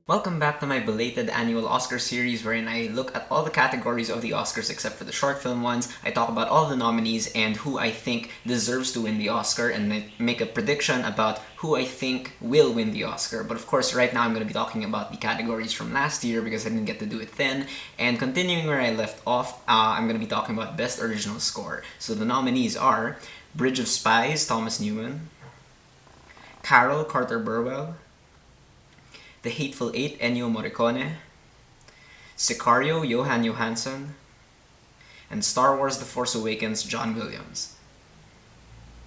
Welcome back to my belated annual Oscar series wherein I look at all the categories of the Oscars except for the short film ones. I talk about all the nominees and who I think deserves to win the Oscar and make a prediction about who I think will win the Oscar. But of course, right now I'm going to be talking about the categories from last year because I didn't get to do it then. And continuing where I left off, I'm going to be talking about Best Original Score. So the nominees are Bridge of Spies, Thomas Newman; Carol, Carter Burwell; The Hateful Eight, Ennio Morricone; Sicario, Johan Johansson; and Star Wars The Force Awakens, John Williams.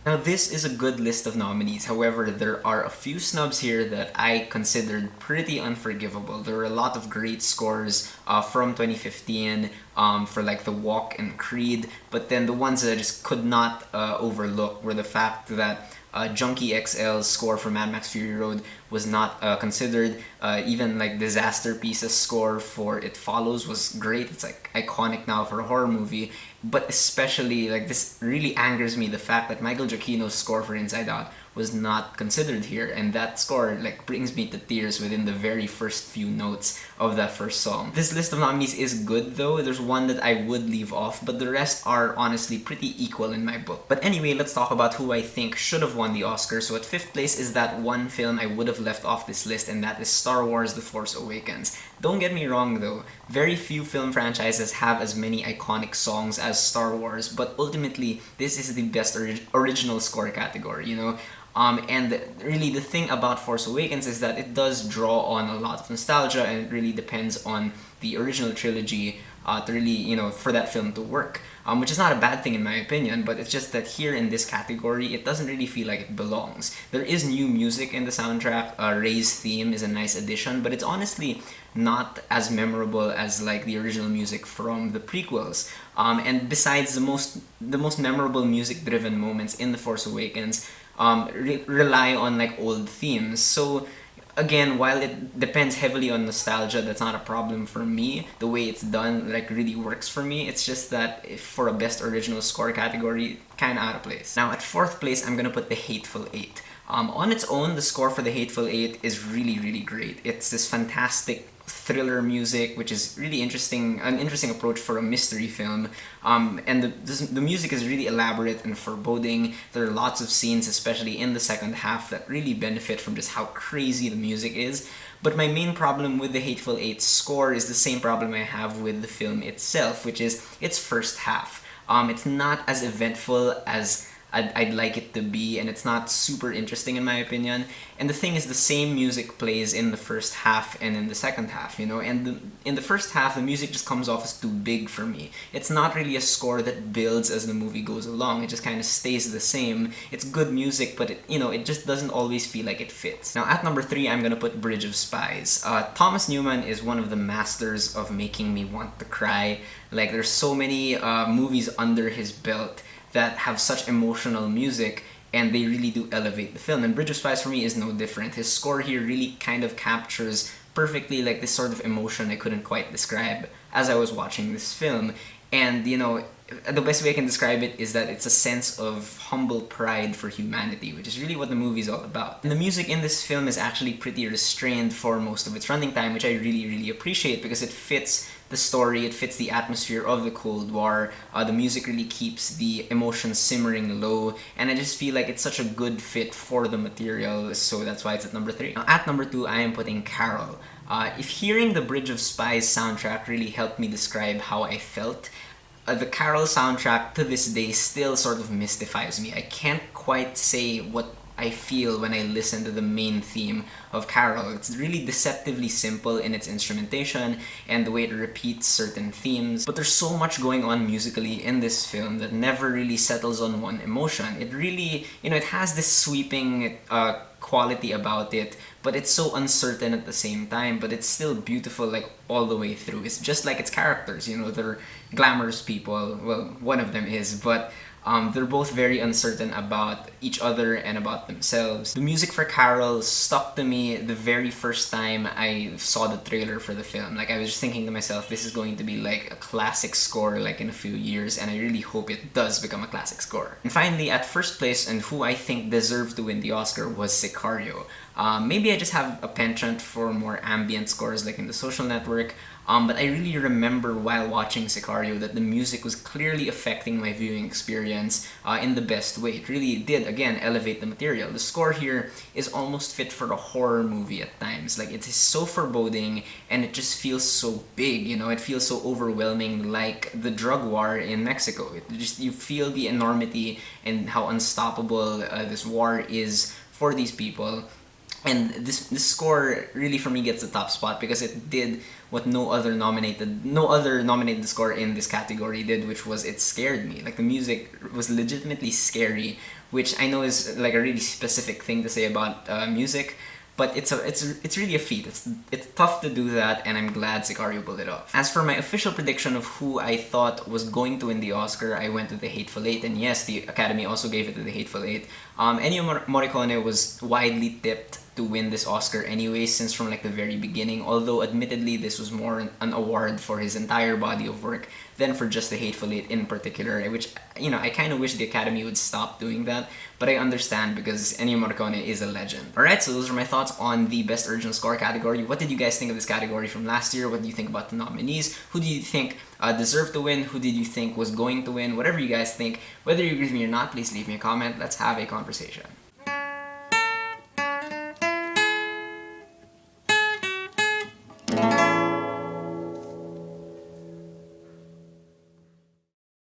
Now this is a good list of nominees, however there are a few snubs here that I considered pretty unforgivable. There were a lot of great scores from 2015 for like The Walk and Creed, but then the ones that I just could not overlook were the fact that Junkie XL's score for Mad Max Fury Road was not considered. Even like Disaster Piece's score for It Follows was great. It's like iconic now for a horror movie. But especially, like, this really angers me, the fact that Michael Giacchino's score for Inside Out was not considered here, and that score like brings me to tears within the very first few notes of that first song. This list of nominees is good though. There's one that I would leave off, but the rest are honestly pretty equal in my book. But anyway, let's talk about who I think should have won the Oscar. So at 5th place is that one film I would have left off this list, and that is Star Wars The Force Awakens. Don't get me wrong though, very few film franchises have as many iconic songs as Star Wars, but ultimately this is the best original score category, you know? And really the thing about Force Awakens is that it does draw on a lot of nostalgia, and it really depends on the original trilogy to really, you know, for that film to work. Which is not a bad thing in my opinion, but it's just that here in this category, it doesn't really feel like it belongs. There is new music in the soundtrack. Rey's theme is a nice addition, but it's honestly not as memorable as like the original music from the prequels. And besides the most memorable music-driven moments in The Force Awakens, rely on like old themes. So again, while it depends heavily on nostalgia, that's not a problem for me. The way it's done like really works for me. It's just that if for a best original score category, kind of out of place. Now at 4th place, I'm gonna put The Hateful Eight. On its own, the score for The Hateful Eight is really great. It's this fantastic thriller music, which is really interesting, an interesting approach for a mystery film. And the music is really elaborate and foreboding. There are lots of scenes, especially in the second half, that really benefit from just how crazy the music is. But my main problem with the Hateful Eight score is the same problem I have with the film itself, which is its first half. It's not as eventful as I'd like it to be, and it's not super interesting in my opinion. And the thing is, the same music plays in the first half and in the second half, you know, and in the first half the music just comes off as too big for me. It's not really a score that builds as the movie goes along. It just kind of stays the same. It's good music, but it, you know, it just doesn't always feel like it fits. Now at number 3, I'm gonna put Bridge of Spies. Thomas Newman is one of the masters of making me want to cry. Like, there's so many movies under his belt that have such emotional music, and they really do elevate the film. And Bridge of Spies for me is no different. His score here really kind of captures perfectly like this sort of emotion I couldn't quite describe as I was watching this film. And you know, the best way I can describe it is that it's a sense of humble pride for humanity, which is really what the movie is all about. And the music in this film is actually pretty restrained for most of its running time, which I really appreciate because it fits the story, it fits the atmosphere of the Cold War. The music really keeps the emotions simmering low, and I just feel like it's such a good fit for the material, so that's why it's at number 3. Now at number 2, I am putting Carol. If hearing the Bridge of Spies soundtrack really helped me describe how I felt, the Carol soundtrack to this day still sort of mystifies me. I can't quite say what I feel when I listen to the main theme of Carol. It's really deceptively simple in its instrumentation and the way it repeats certain themes, but there's so much going on musically in this film that never really settles on one emotion. It really, you know, it has this sweeping quality about it, but it's so uncertain at the same time, but it's still beautiful like all the way through. It's just like its characters, you know, they're glamorous people. Well, one of them is, but They're both very uncertain about each other and about themselves. The music for Carol stuck to me the very first time I saw the trailer for the film. Like, I was just thinking to myself, this is going to be like a classic score like in a few years, and I really hope it does become a classic score. And finally, at first place, and who I think deserved to win the Oscar, was Sicario. Maybe I just have a penchant for more ambient scores like in The Social Network, but I really remember while watching Sicario that the music was clearly affecting my viewing experience in the best way. It really did, again, elevate the material. The score here is almost fit for a horror movie at times. Like, it is so foreboding, and it just feels so big, you know? It feels so overwhelming, like the drug war in Mexico. You feel the enormity and how unstoppable this war is for these people. And this score really for me gets the top spot because it did what no other nominated score in this category did, which was it scared me. Like, the music was legitimately scary, which I know is like a really specific thing to say about music, but it's really a feat. It's tough to do that, and I'm glad Sicario pulled it off. As for my official prediction of who I thought was going to win the Oscar, I went with The Hateful Eight, and yes, the Academy also gave it to The Hateful Eight. Ennio Morricone was widely tipped to win this Oscar anyway, since from like the very beginning, although admittedly this was more an award for his entire body of work than for just The Hateful Eight in particular, which, you know, I kind of wish the Academy would stop doing that, but I understand because Ennio Morricone is a legend. Alright, so those are my thoughts on the Best Original Score category. What did you guys think of this category from last year? What do you think about the nominees? Who do you think deserved to win? Who did you think was going to win? Whatever you guys think, whether you agree with me or not, please leave me a comment. Let's have a conversation.